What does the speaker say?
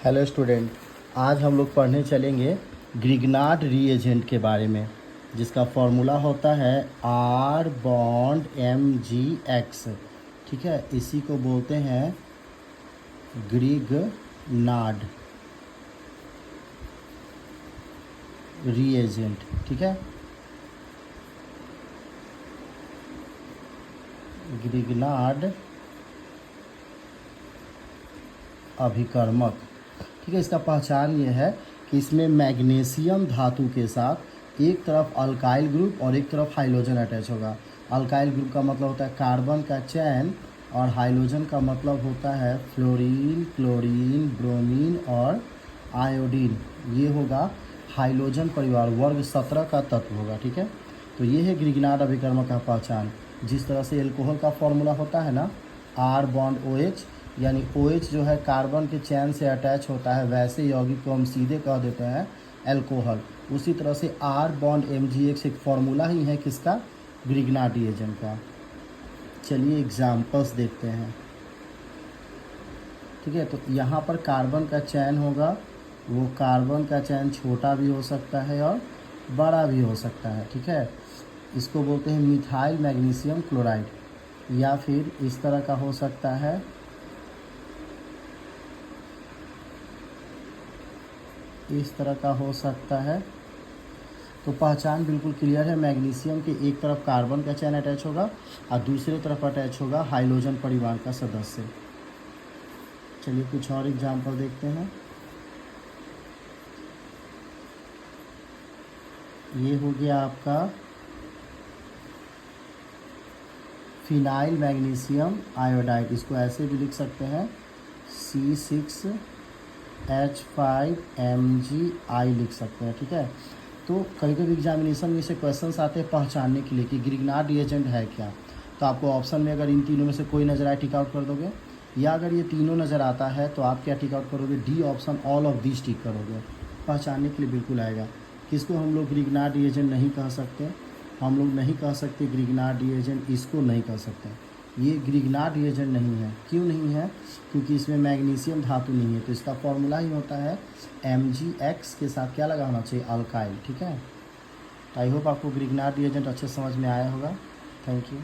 Hello student, आज हम लोग पढ़ने चलेंगे ग्रिग्नार्ड रीएजेंट के बारे में, जिसका फॉर्मूला होता है R बॉन्ड MgX। ठीक है, इसी को बोलते हैं ग्रिग्नार्ड रीएजेंट। ठीक है, ग्रिग्नार्ड अभिकर्मक। ठीक है, इसका पहचान ये है कि इसमें मैग्नीशियम धातु के साथ एक तरफ अल्काइल ग्रुप और एक तरफ हाइड्रोजन अटैच होगा। अल्काइल ग्रुप का मतलब होता है कार्बन का चैन और हाइड्रोजन का मतलब होता है फ्लोरीन, क्लोरीन, ब्रोमीन और आयोडीन। ये होगा हाइड्रोजन परिवार, वर्ग 17 का तत्व होगा। ठीक है, तो ये है ग्रिग्नार्ड अभिकर्मक का पहचान। जिस तरह से एल्कोहल का फॉर्मूला होता है ना, R बॉन्ड OH, यानी OH जो है कार्बन के चैन से अटैच होता है, वैसे यौगिक को हम सीधे कह देते हैं एल्कोहल। उसी तरह से R बॉन्ड MgX एक फॉर्मूला ही है किसका, ग्रिग्नार्ड रीएजेंट का। चलिए एग्जाम्पल्स देखते हैं। ठीक है, तो यहाँ पर कार्बन का चैन होगा, वो कार्बन का चैन छोटा भी हो सकता है और बड़ा भी हो सकता है। ठीक है, इसको बोलते हैं मिथाइल मैग्नीशियम क्लोराइड, या फिर इस तरह का हो सकता है, इस तरह का हो सकता है। तो पहचान बिल्कुल क्लियर है, मैग्नीशियम के एक तरफ कार्बन का चैन अटैच होगा और दूसरी तरफ अटैच होगा हाइड्रोजन परिवार का सदस्य। चलिए कुछ और एग्जाम्पल देखते हैं। ये हो गया आपका फिनाइल मैग्नीशियम आयोडाइड, इसको ऐसे भी लिख सकते हैं C6H5MgI लिख सकते हैं। ठीक है, तो कभी कभी एग्जामिनेशन में से क्वेश्चंस आते हैं पहचानने के लिए कि ग्रिग्नार्ड रीएजेंट है क्या। तो आपको ऑप्शन में अगर इन तीनों में से कोई नज़र आए टिक आउट कर दोगे, या अगर ये तीनों नज़र आता है तो आप क्या टिक आउट करोगे, D option all of this tick करोगे। पहचानने के लिए बिल्कुल आएगा। किसको हम लोग ग्रिग्नार्ड रीएजेंट नहीं कह सकते, हम लोग नहीं कह सकते ग्रिग्नार्ड रीएजेंट, इसको नहीं कह सकते। ये ग्रिग्नार्ड रीएजेंट नहीं है। क्यों नहीं है, क्योंकि इसमें मैग्नीशियम धातु नहीं है। तो इसका फॉर्मूला ही होता है MgX के साथ क्या लगा होना चाहिए, अल्काइल। ठीक है, आई होप आपको ग्रिग्नार्ड रीएजेंट अच्छे समझ में आया होगा। Thank you.